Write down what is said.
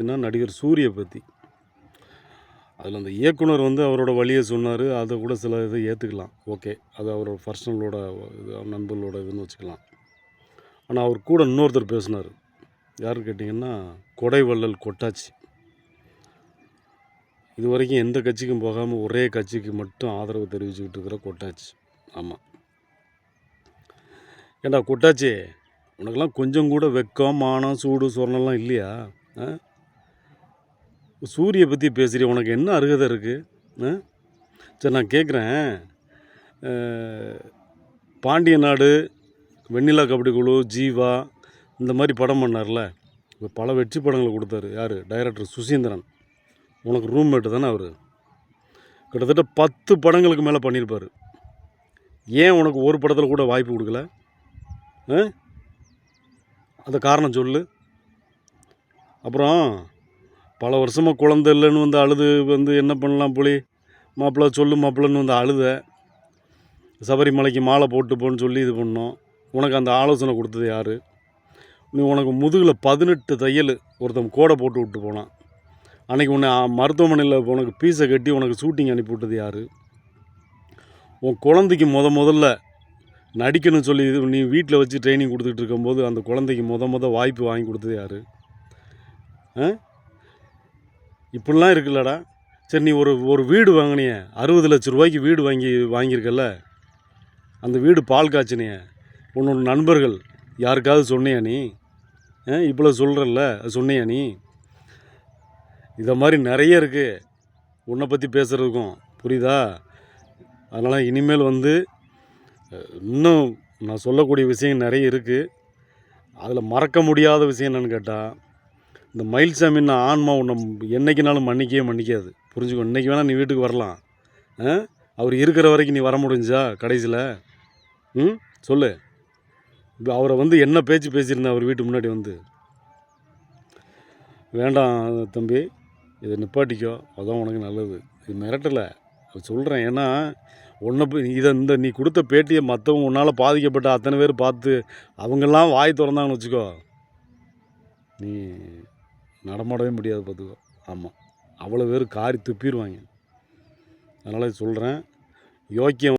என்ன நடிகர் சூரிய பற்றி. அதில் அந்த இயக்குனர் வந்து அவரோட வழியை சொன்னார். அதை கூட சில இதை ஏற்றுக்கலாம். ஓகே, அது அவரோட பர்சனலோட இது, நண்பர்களோட இதுன்னு வச்சுக்கலாம். ஆனால் அவர் கூட இன்னொருத்தர் பேசினார். யாருன்னு கேட்டிங்கன்னா, கொடைவள்ளல் கொட்டாச்சி. இது வரைக்கும் எந்த கட்சிக்கும் போகாமல் ஒரே கட்சிக்கு மட்டும் ஆதரவு தெரிவிச்சுக்கிட்டு இருக்கிற கொட்டாச்சி. ஆமாம், ஏண்டா கொட்டாச்சி, உனக்கெல்லாம் கொஞ்சம் கூட வெக்கம், மானம், சூடு, சொரணம்லாம் இல்லையா? சூரிய பற்றி பேசுகிற உனக்கு என்ன அருகதை இருக்குது? சரி, நான் கேட்குறேன். பாண்டிய நாடு, வெண்ணிலா கபடி குழு, ஜீவா, இந்த மாதிரி படம் பண்ணார்ல, பல வெற்றி படங்களை கொடுத்தாரு. யார்? டைரக்டர் சுசீந்திரன். உனக்கு ரூம்மேட்டு தானே அவர். கிட்டத்தட்ட 10 படங்களுக்கு மேலே பண்ணியிருப்பார். ஏன் உனக்கு ஒரு படத்தில் கூட வாய்ப்பு கொடுக்கல? அந்த காரணம் சொல்லு. அப்புறம் பல வருஷமாக குழந்தை இல்லைன்னு வந்து அழுது வந்து என்ன பண்ணலாம் புலி மாப்பிள்ளை சொல்லு மாப்பிள்ளைன்னு வந்து அழுத. சபரிமலைக்கு மாலை போட்டு போன்னு சொல்லி இது பண்ணோம். உனக்கு அந்த ஆலோசனை கொடுத்தது யார்? நீ உனக்கு முதுகில் 18 தையல் ஒருத்தன் கோடை போட்டு விட்டு போனான். அன்றைக்கி உன்னை மருத்துவமனையில் உனக்கு பீஸை கட்டி உனக்கு ஷூட்டிங் அனுப்பி விட்டது யார்? உன் குழந்தைக்கு முதல்ல நடிக்கணும்னு சொல்லி இது நீ வீட்டில் வச்சு ட்ரைனிங் கொடுத்துட்டு இருக்கும்போது அந்த குழந்தைக்கு வாய்ப்பு வாங்கி கொடுத்தது யார்? இப்படிலாம் இருக்குல்லடா. சரி, நீ ஒரு வீடு வாங்கினிய, 60 லட்ச ரூபாய்க்கு வீடு வாங்கியிருக்கல, அந்த வீடு பால் காய்ச்சினிய, உன்னோட நண்பர்கள் யாருக்காவது சொன்னியா நீ? இவ்வளோ சொல்கிறல்ல, சொன்னியா நீ? இதை மாதிரி நிறைய இருக்குது உன்னை பற்றி பேசுகிறதுக்கும், புரியுதா? அதனால் இனிமேல் வந்து இன்னும் நான் சொல்லக்கூடிய விஷயம் நிறைய இருக்குது. அதில் மறக்க முடியாத விஷயம் என்னென்னு கேட்டால், இந்த மயில்சாமின்னு ஆன்மா உன்னை என்றைக்குனாலும் மன்னிக்காது. புரிஞ்சுக்கோ. இன்றைக்கி வேணால் நீ வீட்டுக்கு வரலாம். அவர் இருக்கிற வரைக்கும் நீ வர முடிஞ்சா கடைசியில்? சொல்லு. இப்போ அவரை வந்து என்ன பேச்சு பேசியிருந்தேன் அவர் வீட்டு முன்னாடி வந்து? வேண்டாம் தம்பி, இதை நிப்பாட்டிக்கோ, அதுதான் உனக்கு நல்லது. இது மிரட்டலை, சொல்கிறேன். ஏன்னா நீ கொடுத்த பேட்டியை மற்றவங்க உன்னால் பாதிக்கப்பட்ட அத்தனை பேர் பார்த்து அவங்கெல்லாம் வாய் திறந்தாங்கன்னு வச்சுக்கோ, நீ நடமாடவே முடியாது, பார்த்துக்கோ. ஆமாம், அவ்வளோ பேர் காரி துப்பிடுவாங்க. அதனால் சொல்கிறேன், யோக்கியம்